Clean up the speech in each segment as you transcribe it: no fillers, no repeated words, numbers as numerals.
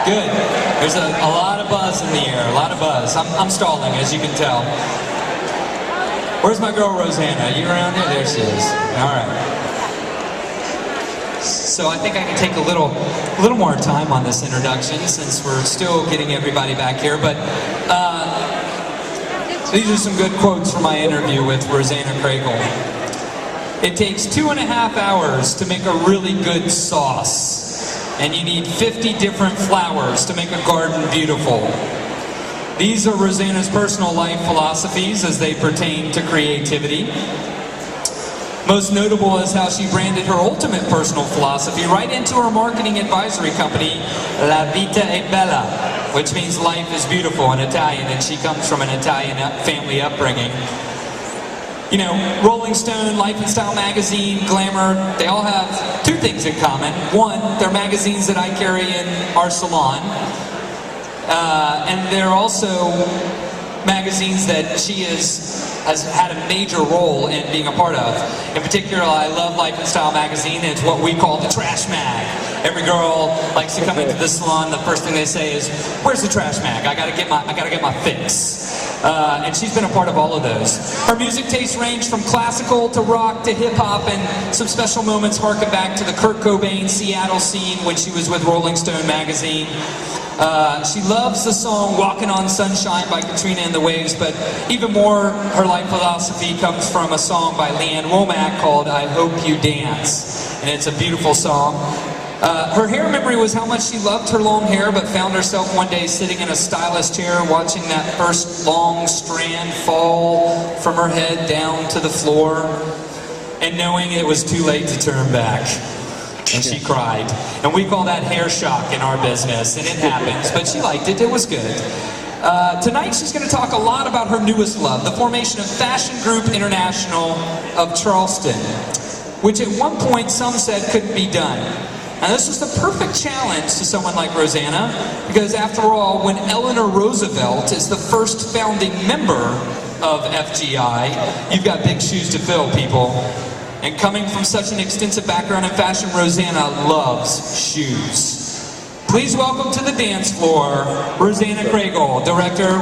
Good. There's a lot of buzz in the air, a lot of buzz. I'm stalling, as you can tell. Where's my girl, Rosanna? You around there? There she is. All right. So I think I can take a little more time on this introduction since we're still getting everybody back here. But these are some good quotes from my interview with Rosanna Craigle. It takes 2.5 hours to make a really good sauce. And you need 50 different flowers to make a garden beautiful. These are Rosanna's personal life philosophies as they pertain to creativity. Most notable is how she branded her ultimate personal philosophy right into her marketing advisory company, La Vita è Bella, which means life is beautiful in Italian, and she comes from an Italian family upbringing. You know, Rolling Stone, Life and Style magazine, Glamour, they all have two things in common. One, they're magazines that I carry in our salon. And they're also magazines that she has had a major role in being a part of. In particular, I love Life and Style magazine. It's what we call the trash mag. Every girl likes to come into the salon. The first thing they say is, "Where's the trash mag? I gotta get my fix." And she's been a part of all of those. Her music tastes range from classical to rock to hip-hop, and some special moments harken back to the Kurt Cobain Seattle scene when she was with Rolling Stone magazine. She loves the song Walking on Sunshine by Katrina and the Waves, but even more, her life philosophy comes from a song by Leanne Womack called I Hope You Dance, and it's a beautiful song. Her hair memory was how much she loved her long hair, but found herself one day sitting in a stylish chair watching that first long strand fall from her head down to the floor, and knowing it was too late to turn back. And she cried. And we call that hair shock in our business, and it happens, but she liked it, it was good. Tonight she's going to talk a lot about her newest love, the formation of Fashion Group International of Charleston, which at one point some said couldn't be done. And this was the perfect challenge to someone like Rosanna, because after all, when Eleanor Roosevelt is the first founding member of FGI, you've got big shoes to fill, people. And coming from such an extensive background in fashion, Rosanna loves shoes. Please welcome to the dance floor, Rosanna Craigle,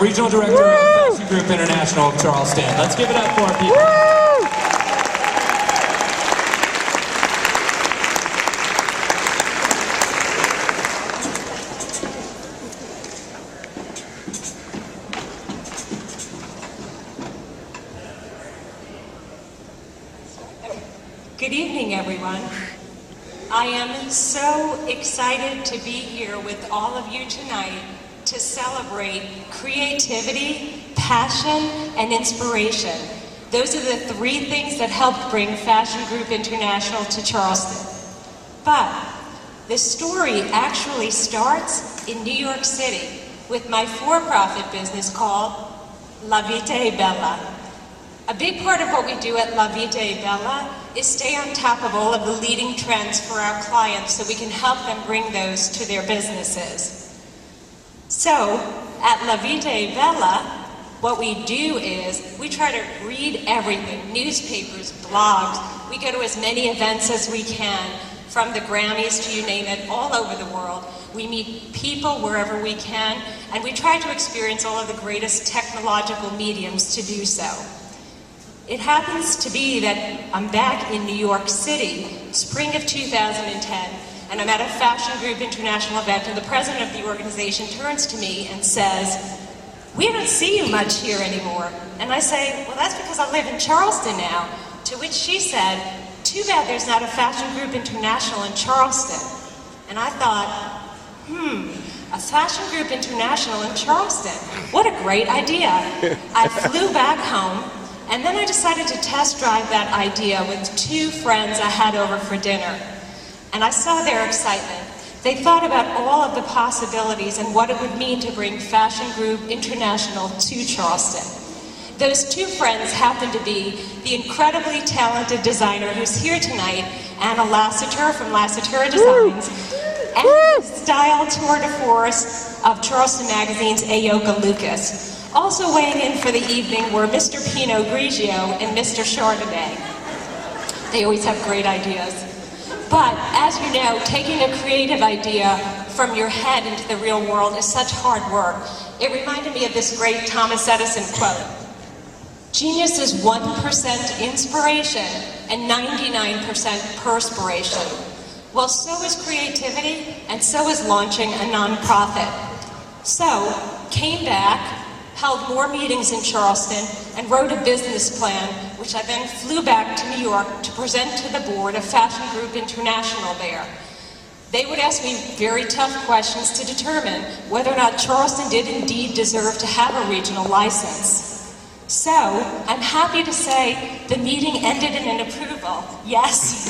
Regional Director of Fashion Group International of Charleston. Let's give it up for her, people. Good evening, everyone. I am so excited to be here with all of you tonight to celebrate creativity, passion, and inspiration. Those are the three things that helped bring Fashion Group International to Charleston. But the story actually starts in New York City with my for-profit business called La Vita è Bella. A big part of what we do at La Vita è Bella is stay on top of all of the leading trends for our clients so we can help them bring those to their businesses. So, at La Vita è Bella, what we do is we try to read everything, newspapers, blogs. We go to as many events as we can, from the Grammys to you name it, all over the world. We meet people wherever we can, and we try to experience all of the greatest technological mediums to do so. It happens to be that I'm back in New York City, spring of 2010, and I'm at a Fashion Group International event, and the president of the organization turns to me and says, "We don't see you much here anymore." And I say, "Well, that's because I live in Charleston now." To which she said, "Too bad there's not a Fashion Group International in Charleston." And I thought, a Fashion Group International in Charleston. What a great idea. I flew back home, and then I decided to test drive that idea with two friends I had over for dinner. And I saw their excitement. They thought about all of the possibilities and what it would mean to bring Fashion Group International to Charleston. Those two friends happened to be the incredibly talented designer who's here tonight, Anna Lassiter from Lassiter Designs, and the style tour de force of Charleston Magazine's Ayoka Lucas. Also weighing in for the evening were Mr. Pinot Grigio and Mr. Chardonnay. They always have great ideas. But as you know, taking a creative idea from your head into the real world is such hard work. It reminded me of this great Thomas Edison quote. Genius is 1% inspiration and 99% perspiration. Well, so is creativity, and so is launching a nonprofit. So, came back, held more meetings in Charleston, and wrote a business plan, which I then flew back to New York to present to the board of Fashion Group International there. They would ask me very tough questions to determine whether or not Charleston did indeed deserve to have a regional license. So, I'm happy to say the meeting ended in an approval, yes.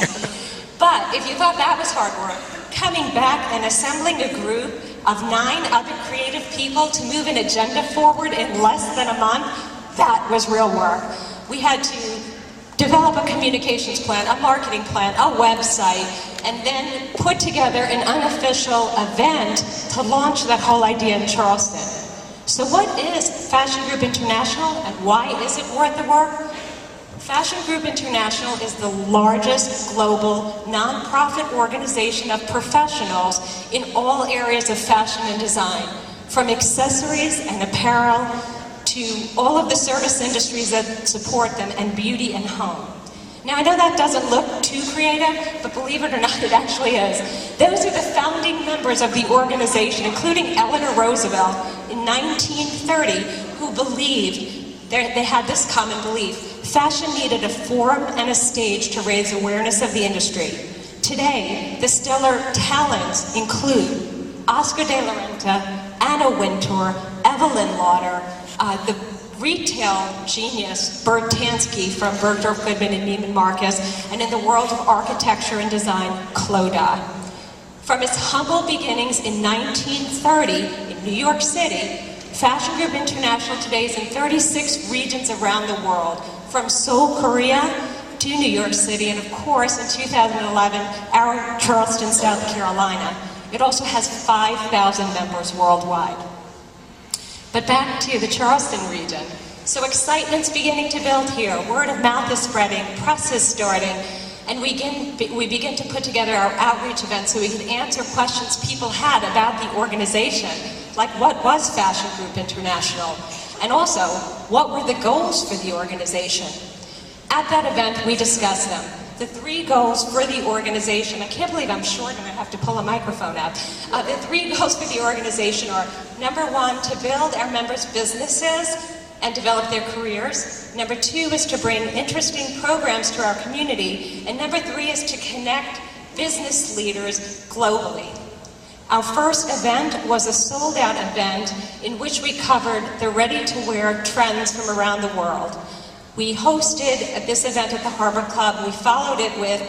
But if you thought that was hard work, coming back and assembling a group of 9 other creative people to move an agenda forward in less than a month, that was real work. We had to develop a communications plan, a marketing plan, a website, and then put together an unofficial event to launch that whole idea in Charleston. So what is Fashion Group International, and why is it worth the work? Fashion Group International is the largest global nonprofit organization of professionals in all areas of fashion and design, from accessories and apparel to all of the service industries that support them, and beauty and home. Now, I know that doesn't look too creative, but believe it or not, it actually is. Those are the founding members of the organization, including Eleanor Roosevelt in 1930, who believed, they had this common belief: fashion needed a forum and a stage to raise awareness of the industry. Today, the stellar talents include Oscar de la Renta, Anna Wintour, Evelyn Lauder, the retail genius Bert Tansky from Bergdorf Goodman and Neiman Marcus, and in the world of architecture and design, Clodagh. From its humble beginnings in 1930 in New York City, Fashion Group International today is in 36 regions around the world, from Seoul, Korea, to New York City, and of course, in 2011, our Charleston, South Carolina. It also has 5,000 members worldwide. But back to the Charleston region. So excitement's beginning to build here. Word of mouth is spreading, press is starting, and we begin to put together our outreach events so we can answer questions people had about the organization, like what was Fashion Group International, and also what were the goals for the organization. At that event, we discussed them. The 3 goals for the organization, I can't believe I'm short and I have to pull a microphone out. The 3 goals for the organization are, number 1, to build our members' businesses and develop their careers. Number 2 is to bring interesting programs to our community. And number 3 is to connect business leaders globally. Our first event was a sold-out event in which we covered the ready-to-wear trends from around the world. We hosted this event at the Harbor Club. We followed it with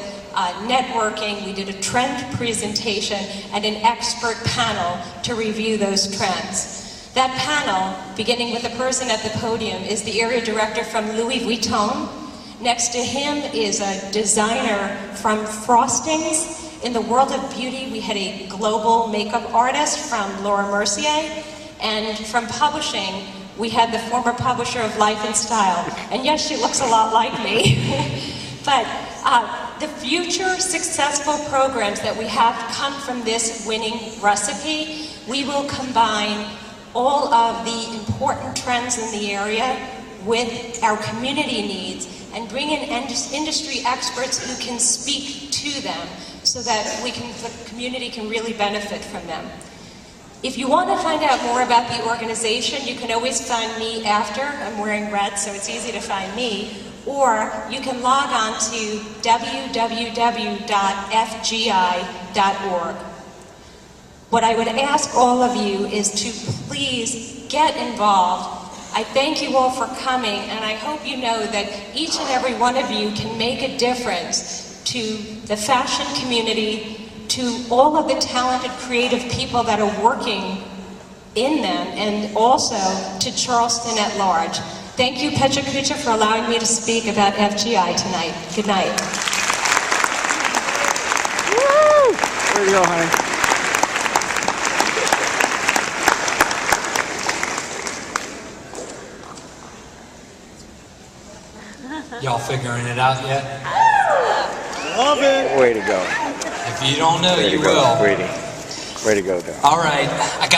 networking. We did a trend presentation and an expert panel to review those trends. That panel, beginning with the person at the podium, is the area director from Louis Vuitton. Next to him is a designer from Frostings. In the world of beauty, we had a global makeup artist from Laura Mercier, and from publishing, we had the former publisher of Life and Style. And yes, she looks a lot like me. But the future successful programs that we have come from this winning recipe, we will combine all of the important trends in the area with our community needs and bring in industry experts who can speak to them so that the community can really benefit from them. If you want to find out more about the organization, you can always find me after. I'm wearing red, so it's easy to find me. Or you can log on to www.fgi.org. What I would ask all of you is to please get involved. I thank you all for coming, and I hope you know that each and every one of you can make a difference to the fashion community, to all of the talented, creative people that are working in them, and also to Charleston at large. Thank you, Pecha Kucha, for allowing me to speak about FGI tonight. Good night. Woo! There you go, honey. Y'all figuring it out yet? Love it. Way to go. If you don't know, Way you to go, will. sweetie. Way to go, Dad. All right, I got